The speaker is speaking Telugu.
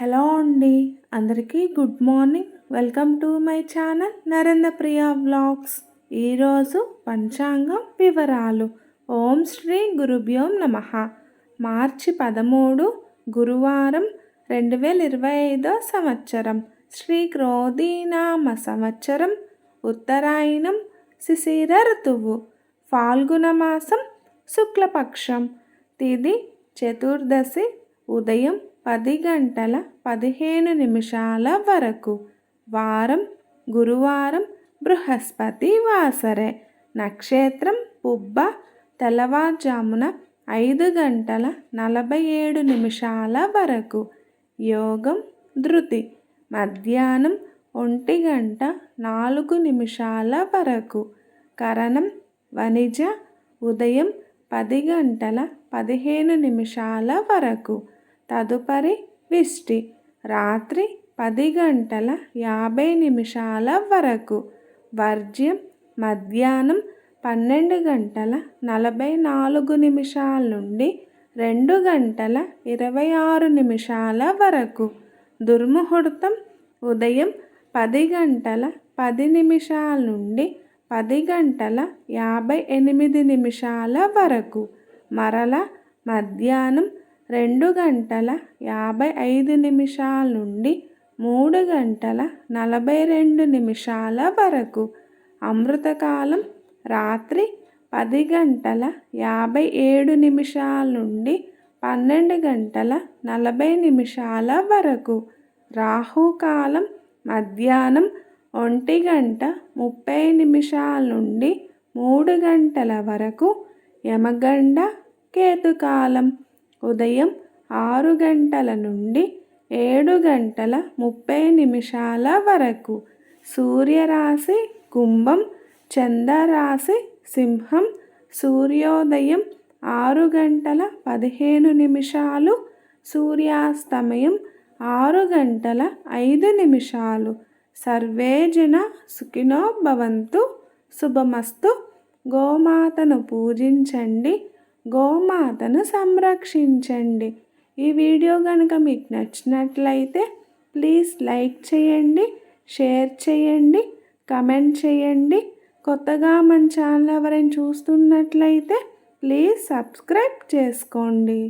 హలో అండి, అందరికీ good morning. Welcome to my channel Narendra Priya vlogs. ఈరోజు పంచాంగం వివరాలు. ఓం శ్రీ గురుభ్యో నమః. మార్చి 13 గురువారం 2025 సంవత్సరం. శ్రీ క్రోధీనామ సంవత్సరం. ఉత్తరాయణం, శిశిర ఋతువు, ఫాల్గుణ మాసం, శుక్లపక్షం, తిథి చతుర్దశి, ఉదయం 10 గంటల 15 నిమిషాల వరకు. వారం గురువారం, బృహస్పతి వాసరే. నక్షత్రం పుబ్బ. తెల్లవారుజామున 5 గంటల 47 నిమిషాల వరకు. యోగం ధృతి. మధ్యాహ్నం 1 గంట 4 నిమిషాల వరకు. కరణం వణిజ. ఉదయం 10 గంటల 15 నిమిషాల వరకు. తదుపరి విష్టి. రాత్రి 10 గంటల 50 నిమిషాల వరకు. వర్జ్యం మధ్యాహ్నం 12 గంటల 44 నిమిషాల నుండి 2 గంటల 26 నిమిషాల వరకు. దుర్ముహూర్తం ఉదయం 10 గంటల 10 నిమిషాల నుండి 10 గంటల 58 నిమిషాల వరకు. మరల మధ్యాహ్నం 2 గంటల 55 నిమిషాల నుండి 3 గంటల 42 నిమిషాల వరకు. అమృతకాలం రాత్రి 10 గంటల 57 నిమిషాల నుండి 12 గంటల 40 నిమిషాల వరకు. రాహుకాలం మధ్యాహ్నం 1 గంట 30 నిమిషాల నుండి 3 గంటల వరకు. యమగండ కేతుకాలం ఉదయం 6 గంటల నుండి 7 గంటల 30 నిమిషాల వరకు. సూర్యరాశి కుంభం, చంద్రరాశి సింహం. సూర్యోదయం 6 గంటల 15 నిమిషాలు, సూర్యాస్తమయం 6 గంటల 5 నిమిషాలు. సర్వే జన సుఖినో భవంతు. శుభమస్తు. గోమాతను పూజించండి, గోమాతను సంరక్షించండి. ఈ వీడియో కనుక మీకు నచ్చినట్లయితే ప్లీజ్ లైక్ చేయండి, షేర్ చేయండి, కమెంట్ చేయండి. కొత్తగా మన ఛానల్ ఎవరైనా చూస్తున్నట్లయితే ప్లీజ్ సబ్స్క్రైబ్ చేసుకోండి.